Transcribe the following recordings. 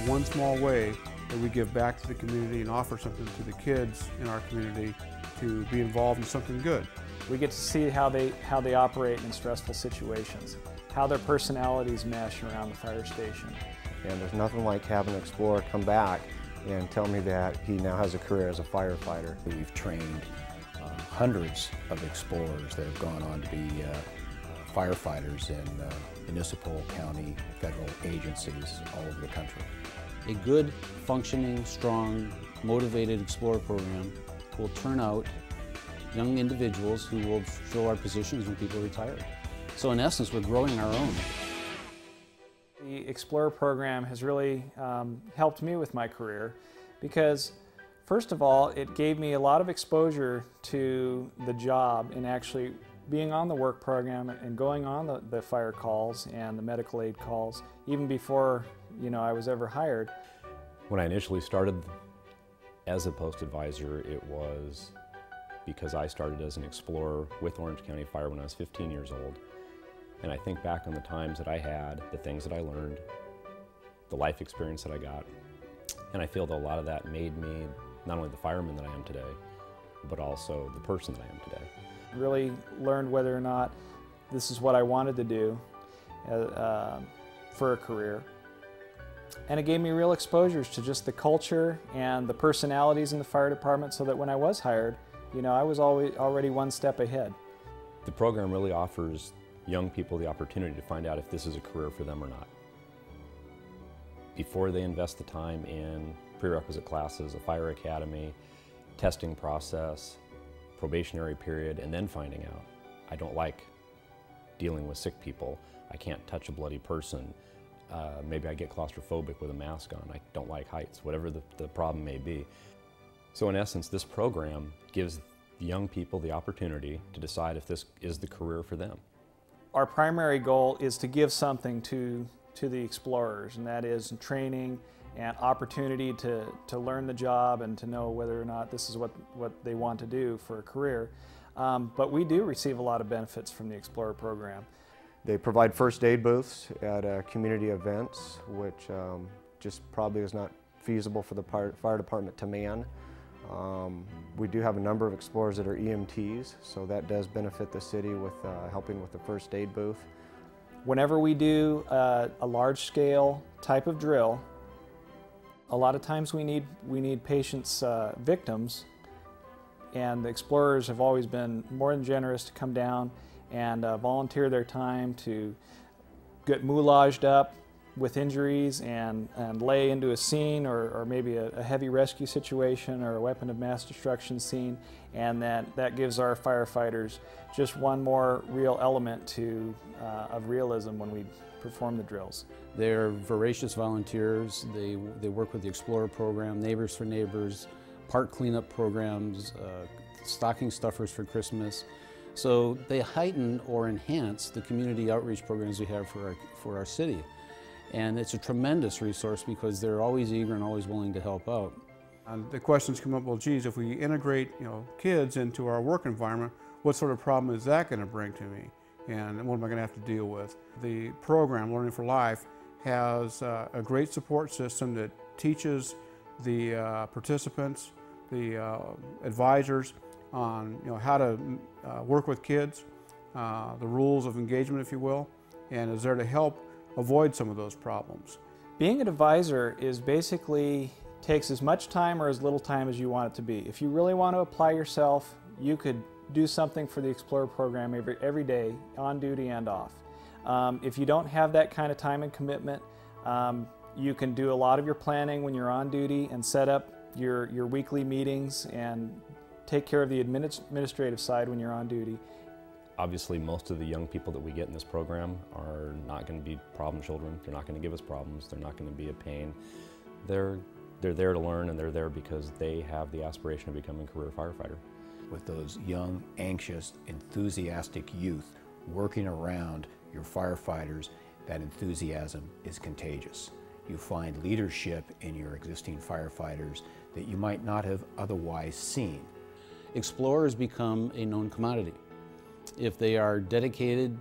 one small way that we give back to the community and offer something to the kids in our community to be involved in something good. We get to see how they operate in stressful situations, how their personalities mesh around the fire station. And there's nothing like having an explorer come back and tell me that he now has a career as a firefighter. We've trained hundreds of explorers that have gone on to be firefighters in municipal, county, federal agencies all over the country. A good, functioning, strong, motivated Explorer program will turn out young individuals who will fill our positions when people retire. So in essence, we're growing our own. The Explorer program has really helped me with my career because, first of all, it gave me a lot of exposure to the job and actually being on the work program and going on the fire calls and the medical aid calls, even before I was ever hired. When I initially started as a post advisor, it was because I started as an explorer with Orange County Fire when I was 15 years old. And I think back on the times that I had, the things that I learned, the life experience that I got, and I feel that a lot of that made me not only the fireman that I am today, but also the person that I am today. Really learned whether or not this is what I wanted to do for a career. And it gave me real exposures to just the culture and the personalities in the fire department so that when I was hired, I was already one step ahead. The program really offers young people the opportunity to find out if this is a career for them or not. Before they invest the time in prerequisite classes, a fire academy, testing process, probationary period, and then finding out, I don't like dealing with sick people, I can't touch a bloody person, maybe I get claustrophobic with a mask on, I don't like heights, whatever the problem may be. So in essence, this program gives the young people the opportunity to decide if this is the career for them. Our primary goal is to give something to the explorers, and that is training and opportunity to learn the job and to know whether or not this is what they want to do for a career. But we do receive a lot of benefits from the Explorer program. They provide first aid booths at community events, which just probably is not feasible for the fire department to man. We do have a number of explorers that are EMTs, so that does benefit the city with helping with the first aid booth. Whenever we do a large-scale type of drill, a lot of times we need patients' victims, and the explorers have always been more than generous to come down and volunteer their time to get moulaged up with injuries and lay into a scene or maybe a heavy rescue situation or a weapon of mass destruction scene, and that gives our firefighters just one more real element of realism when we perform the drills. They're voracious volunteers. They work with the Explorer program, Neighbors for Neighbors, park cleanup programs, stocking stuffers for Christmas. So they heighten or enhance the community outreach programs we have for our city. And it's a tremendous resource because they're always eager and always willing to help out. The questions come up, well, geez, if we integrate kids into our work environment, what sort of problem is that going to bring to me? And what am I going to have to deal with? The program, Learning for Life, has a great support system that teaches the participants, the advisors, on how to work with kids, the rules of engagement, if you will, and is there to help avoid some of those problems. Being an advisor takes as much time or as little time as you want it to be. If you really want to apply yourself, you could do something for the Explorer program every day, on duty and off. If you don't have that kind of time and commitment, you can do a lot of your planning when you're on duty and set up your weekly meetings and take care of the administrative side when you're on duty. Obviously, most of the young people that we get in this program are not going to be problem children. They're not going to give us problems. They're not going to be a pain. They're there to learn, and they're there because they have the aspiration of becoming a career firefighter. With those young, anxious, enthusiastic youth working around your firefighters, that enthusiasm is contagious. You find leadership in your existing firefighters that you might not have otherwise seen. Explorers become a known commodity. If they are dedicated,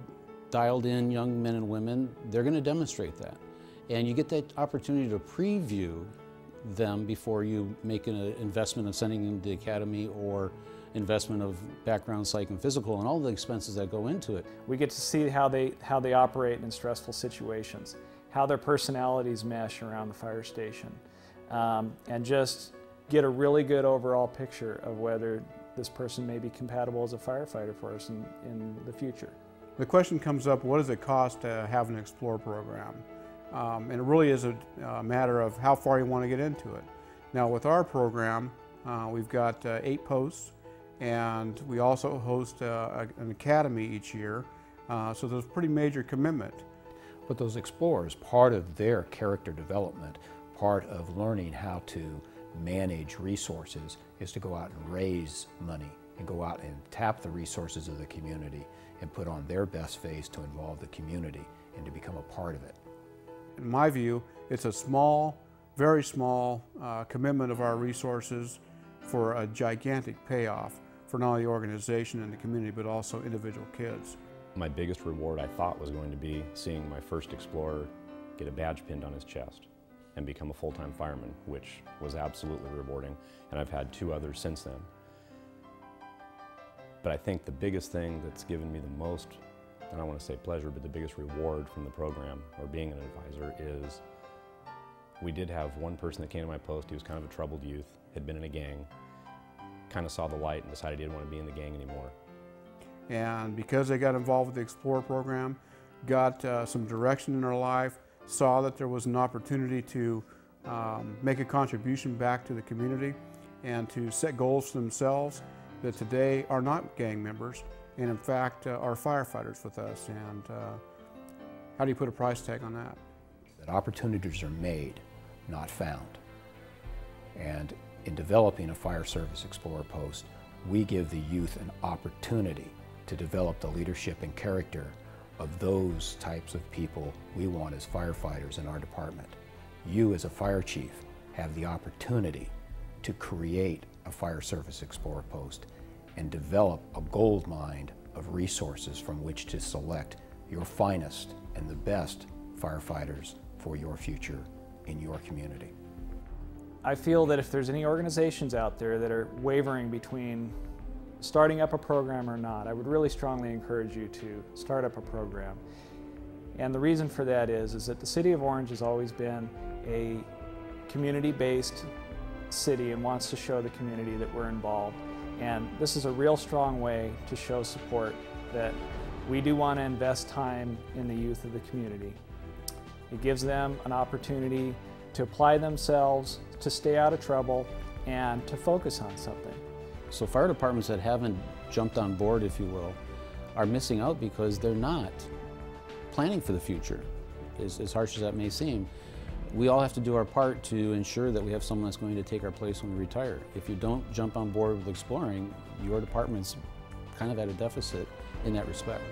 dialed in young men and women, they're going to demonstrate that. And you get that opportunity to preview them before you make an investment of sending them to the academy or investment of background psych and physical and all the expenses that go into it. We get to see how they operate in stressful situations, how their personalities mesh around the fire station, and just get a really good overall picture of whether this person may be compatible as a firefighter for us in the future. The question comes up, what does it cost to have an Explore program? And it really is a matter of how far you want to get into it. Now with our program, we've got 8 posts, and we also host an academy each year, so there's a pretty major commitment. But those explorers, part of their character development, part of learning how to manage resources is to go out and raise money and go out and tap the resources of the community and put on their best face to involve the community and to become a part of it. In my view, it's a small, very small commitment of our resources for a gigantic payoff for not only the organization and the community, but also individual kids. My biggest reward I thought was going to be seeing my first explorer get a badge pinned on his chest and become a full-time fireman, which was absolutely rewarding, and I've had 2 others since then. But I think the biggest thing that's given me the most, I don't want to say pleasure, but the biggest reward from the program or being an advisor is we did have one person that came to my post. He was kind of a troubled youth, had been in a gang, kind of saw the light and decided he didn't want to be in the gang anymore. And because they got involved with the Explore program, got some direction in their life, saw that there was an opportunity to make a contribution back to the community and to set goals for themselves that today are not gang members and in fact are firefighters with us. And how do you put a price tag on that? That opportunities are made, not found. And in developing a Fire Service Explorer post, we give the youth an opportunity to develop the leadership and character of those types of people we want as firefighters in our department. You as a fire chief have the opportunity to create a Fire Service Explorer post and develop a gold mine of resources from which to select your finest and the best firefighters for your future in your community. I feel that if there's any organizations out there that are wavering between starting up a program or not, I would really strongly encourage you to start up a program. And the reason for that is that the City of Orange has always been a community-based city and wants to show the community that we're involved. And this is a real strong way to show support that we do want to invest time in the youth of the community. It gives them an opportunity to apply themselves, to stay out of trouble, and to focus on something. So fire departments that haven't jumped on board, if you will, are missing out because they're not planning for the future, as harsh as that may seem. We all have to do our part to ensure that we have someone that's going to take our place when we retire. If you don't jump on board with exploring, your department's kind of at a deficit in that respect.